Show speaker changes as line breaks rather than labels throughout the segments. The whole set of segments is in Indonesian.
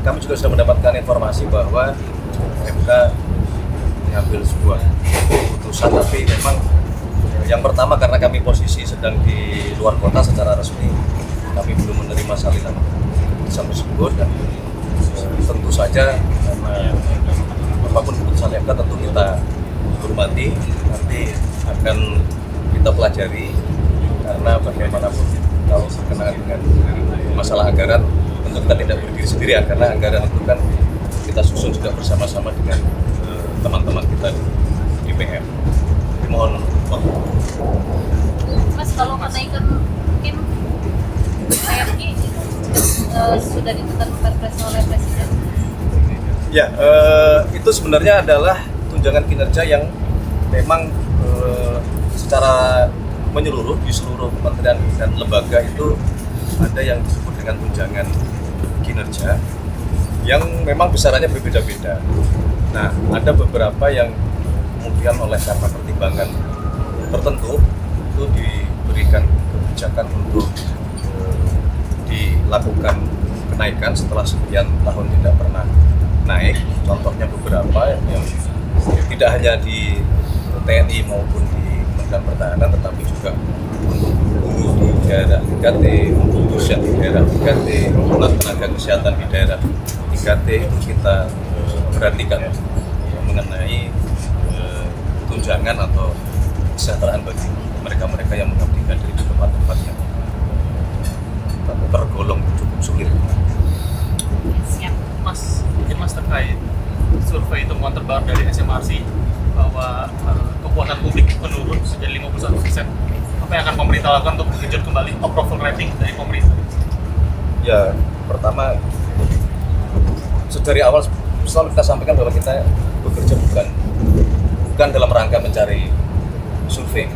kami juga sudah mendapatkan informasi bahwa MK mengambil sebuah keputusan, tapi memang yang pertama karena kami posisi sedang di luar kota secara resmi, kami belum menerima salinan keputusan tersebut, dan tentu saja apapun keputusan MK tentu kita hormati, nanti akan kita pelajari, karena bagaimanapun kalau berkenaan dengan masalah anggaran tentu kita tidak berdiri sendirian, karena anggaran itu kan kita susun juga bersama-sama dengan teman-teman kita di DPR. Mohon waktu.
Mas, kalau kenaikan mungkin TNI sudah ditetapkan perpres oleh Presiden.
Ya, itu sebenarnya adalah tunjangan kinerja yang memang secara menyeluruh di seluruh kementerian dan lembaga itu ada yang disebut dengan tunjangan kinerja yang memang besarannya berbeda-beda. Nah, ada beberapa yang kemudian oleh karena pertimbangan tertentu itu diberikan kebijakan untuk dilakukan kenaikan setelah sekian tahun tidak pernah naik. Contohnya beberapa yang tidak hanya di TNI maupun di Kementerian Pertahanan, tetapi juga untuk guru di daerah 3T, untuk dosen di daerah 3T, untuk tenaga kesehatan di daerah 3T itu kita perhatikan mengenai tunjangan atau kesejahteraan bagi mereka-mereka yang mengabdikan diri di tempat-tempat yang tergolong cukup sulit.
Siap.
Mas, mungkin Mas terkait survei temuan terbaru dari SMRC bahwa kepuasan publik menurun sejak 51%. Apa yang akan pemerintah lakukan untuk menggenjot kembali approval rating dari pemerintah?
Ya, pertama dari awal selalu kita sampaikan bahwa kita bekerja bukan dalam rangka mencari survei,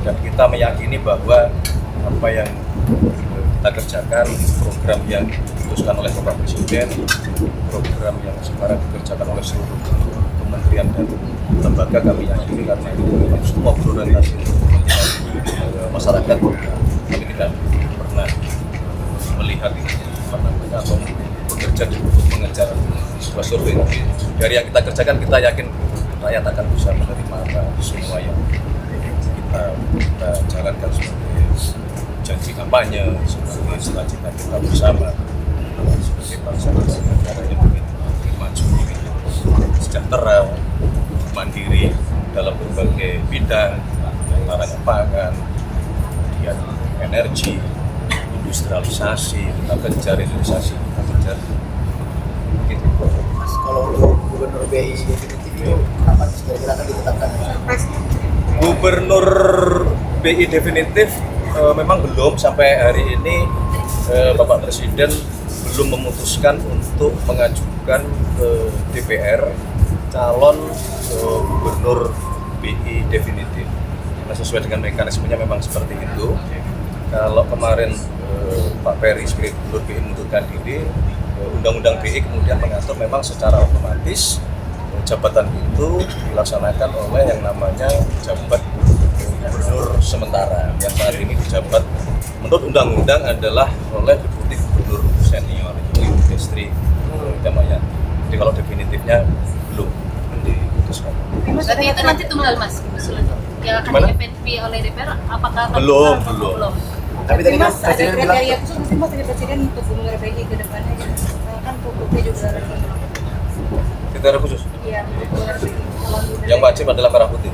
dan kita meyakini bahwa apa yang kita kerjakan, program yang diputuskan oleh Bapak Presiden, program yang sekarang dikerjakan oleh seluruh kementerian dan lembaga, kami yakini karena itu memang semua berorientasi untuk kepentingan masyarakat. Kami tidak pernah melihat atau bekerja untuk mengejar sebuah survei. Dari yang kita kerjakan, kita yakin rakyat akan bisa menerima apa semua yang kita jalankan sebagai janji kampanye, sebagai cita-cita kita bersama, sebagai bangsa dan negara yang ingin maju, sejahtera, mandiri dalam berbagai bidang, antaranya pangan, kemudian energi, industrialisasi, kita kejar industrialisasi, kita kejar.
Mas, kalau untuk Gubernur BI definitif itu kapan kira-kira akan ditetapkan?
Gubernur BI definitif memang belum, sampai hari ini Bapak Presiden belum memutuskan untuk mengajukan ke DPR calon Gubernur BI definitif. Nah, sesuai dengan mekanismenya memang seperti itu. Kalau kemarin Pak Peri sebagai Gubernur BI mundurkan diri, Undang-Undang BI kemudian mengatur memang secara otomatis jabatan itu dilaksanakan oleh yang namanya jabat gubernur sementara, yang saat ini dijabat menurut undang-undang adalah oleh deputi gubernur senior, itu Ibu Destri Damayanti. Jadi kalau definitifnya belum diputuskan.
Berarti itu nanti tunggal, Mas, usulannya yang akan di-FNP oleh DPR, apakah akan
Belum.
Tapi tadi kan
Mas, ada
Presiden bilang
kriteria khusus mungkin Mas dari Presiden untuk Gubernur BI ke depannya, kan pupuknya juga
Kriteria khusus
ya untuk Gubernur BI.
yang wajib adalah merah putih.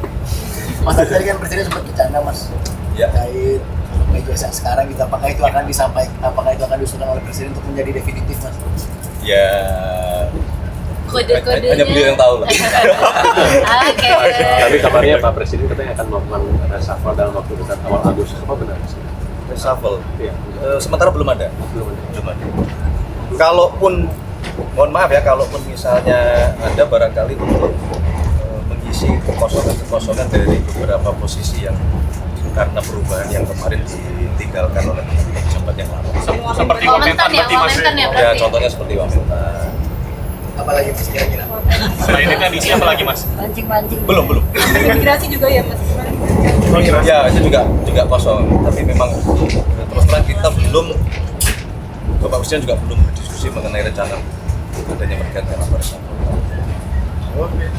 Mas, tadi kan Presiden sempat bercanda Mas
Ya.
terkait meja yang sekarang gitu, apakah itu akan disampaikan, apakah itu akan diusulkan oleh Presiden untuk menjadi definitif Mas?
Ya,
Kode-kodenya
hanya beliau yang tahu lah.
Oke.
Tapi kabarnya Pak Presiden katanya akan melakukan reshuffle dalam waktu dekat awal Agustus. Apa benar sih?
Reshuffle.
Iya.
Sementara belum ada.
Belum ada.
Belum ada. Kalaupun, mohon maaf ya, kalaupun misalnya ada barangkali untuk mengisi kekosongan dari beberapa posisi yang karena perubahan yang kemarin ditinggalkan oleh pejabat yang lama.
Seperti
Wamentan ya,
berarti Mas.
Wamentan ya
Ya,
berarti.
contohnya seperti Wamentan.
Apalagi Mas kira-kira?
Selain itu yang diisi apa lagi Mas?
Mancing-mancing.
Belum.
Imigrasi juga ya Mas.
Ya, itu juga kosong. Tapi memang terus terang kita belum, Bapak Presiden juga belum berdiskusi mengenai rencana adanya pergantian apa reshuffle.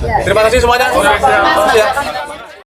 Ya.
Terima kasih semuanya.
Mas,
Terima kasih ya.
makasih.